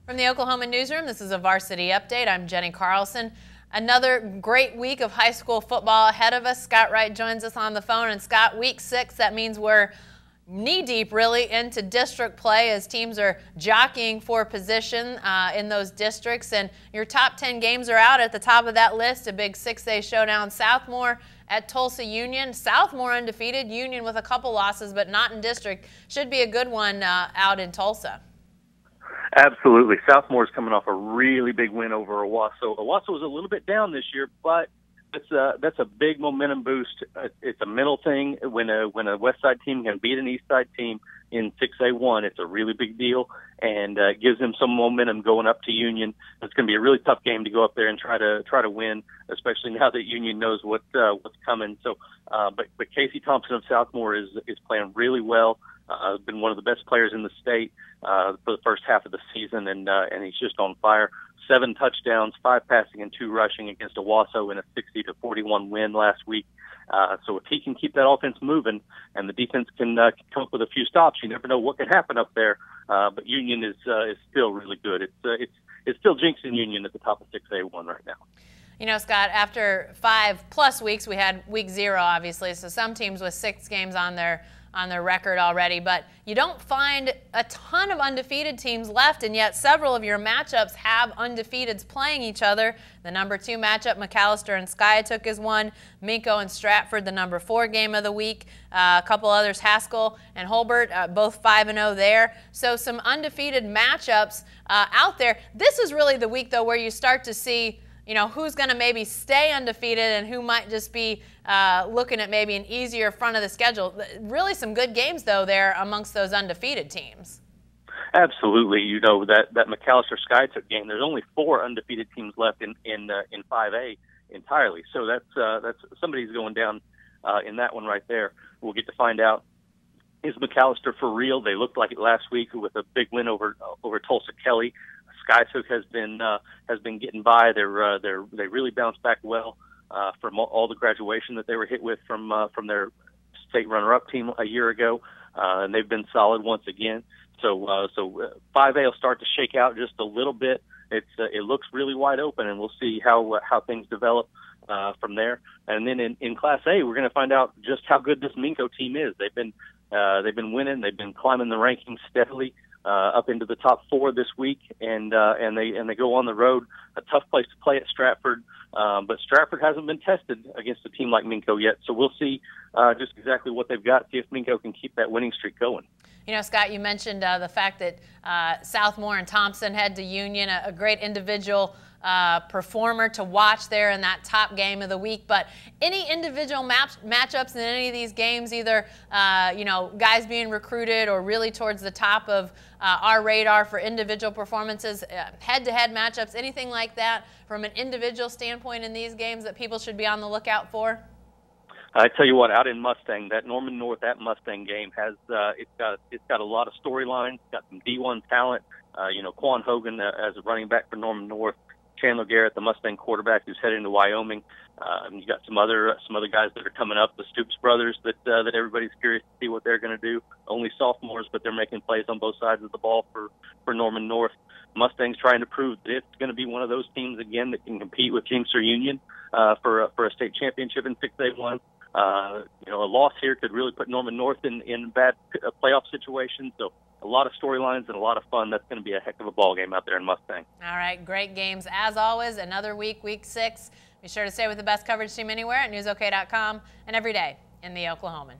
From the Oklahoma newsroom, this is a Varsity Update. I'm Jenny Carlson. Another great week of high school football ahead of us. Scott Wright joins us on the phone. And Scott, week 6, that means we're knee-deep really into district play as teams are jockeying for position in those districts. And your top 10 games are out at the top of that list. A big 6A showdown. Southmore at Tulsa Union. Southmore undefeated. Union with a couple losses, but not in district. Should be a good one out in Tulsa. Absolutely. Southmore's coming off a really big win over Owasso. Owasso was a little bit down this year, but that's a big momentum boost. It's a mental thing. When a West Side team can beat an East Side team in 6A1, it's a really big deal, and gives them some momentum going up to Union. It's going to be a really tough game to go up there and try to win, especially now that Union knows what's coming. So, but Casey Thompson of Southmore is playing really well. Been one of the best players in the state for the first half of the season, and he's just on fire. 7 touchdowns, 5 passing and 2 rushing against Owasso in a 60-41 win last week. So if he can keep that offense moving and the defense can come up with a few stops, you never know what can happen up there. But Union is still really good. It's still jinxing Union at the top of 6A1 right now. You know, Scott, after 5+ weeks, we had week 0, obviously. So some teams with 6 games on their record already, but you don't find a ton of undefeated teams left, and yet several of your matchups have undefeateds playing each other. The number 2 matchup, McAllister and Skiatook, is one. Minko and Stratford, the number 4 game of the week. A couple others, Haskell and Holbert, both 5-0 there. So some undefeated matchups out there. This is really the week, though, where you start to see, you know, who's going to maybe stay undefeated and who might just be looking at maybe an easier front of the schedule. Really some good games, though, there amongst those undefeated teams. Absolutely. You know, that McAllister Skiatook game, there's only 4 undefeated teams left in 5A entirely. So that's somebody's going down in that one right there. We'll get to find out, is McAllister for real? They looked like it last week with a big win over Tulsa Kelly. Skiatook has been getting by. They really bounced back well from all the graduation that they were hit with from their state runner-up team a year ago, and they've been solid once again. So 5A will start to shake out just a little bit. It looks really wide open, and we'll see how things develop from there. And then in Class A, we're going to find out just how good this Minko team is. They've been winning. They've been climbing the rankings steadily. Up into the top 4 this week, and they go on the road. A tough place to play at Stratford, but Stratford hasn't been tested against a team like Minko yet. So we'll see just exactly what they've got. See if Minko can keep that winning streak going. You know, Scott, you mentioned the fact that Southmore and Thompson head to Union, a great individual performer to watch there in that top game of the week. But any individual matchups in any of these games, either you know, guys being recruited or really towards the top of our radar for individual performances, head-to-head matchups, anything like that from an individual standpoint in these games that people should be on the lookout for? I tell you what, out in Mustang, that Norman North at Mustang game has it's got a lot of storylines. Got some D1 talent. You know, Quan Hogan as a running back for Norman North. Chandler Garrett, the Mustang quarterback, who's heading to Wyoming. You got some other guys that are coming up, the Stoops brothers, that everybody's curious to see what they're going to do. Only sophomores, but they're making plays on both sides of the ball for Norman North. Mustang's trying to prove that it's going to be one of those teams again that can compete with Kingster Union for a state championship in 6A1. You know, a loss here could really put Norman North in bad playoff situations. So a lot of storylines and a lot of fun. That's going to be a heck of a ball game out there in Mustang. All right, great games as always. Another week, week 6. Be sure to stay with the best coverage team anywhere at newsok.com and every day in the Oklahoman.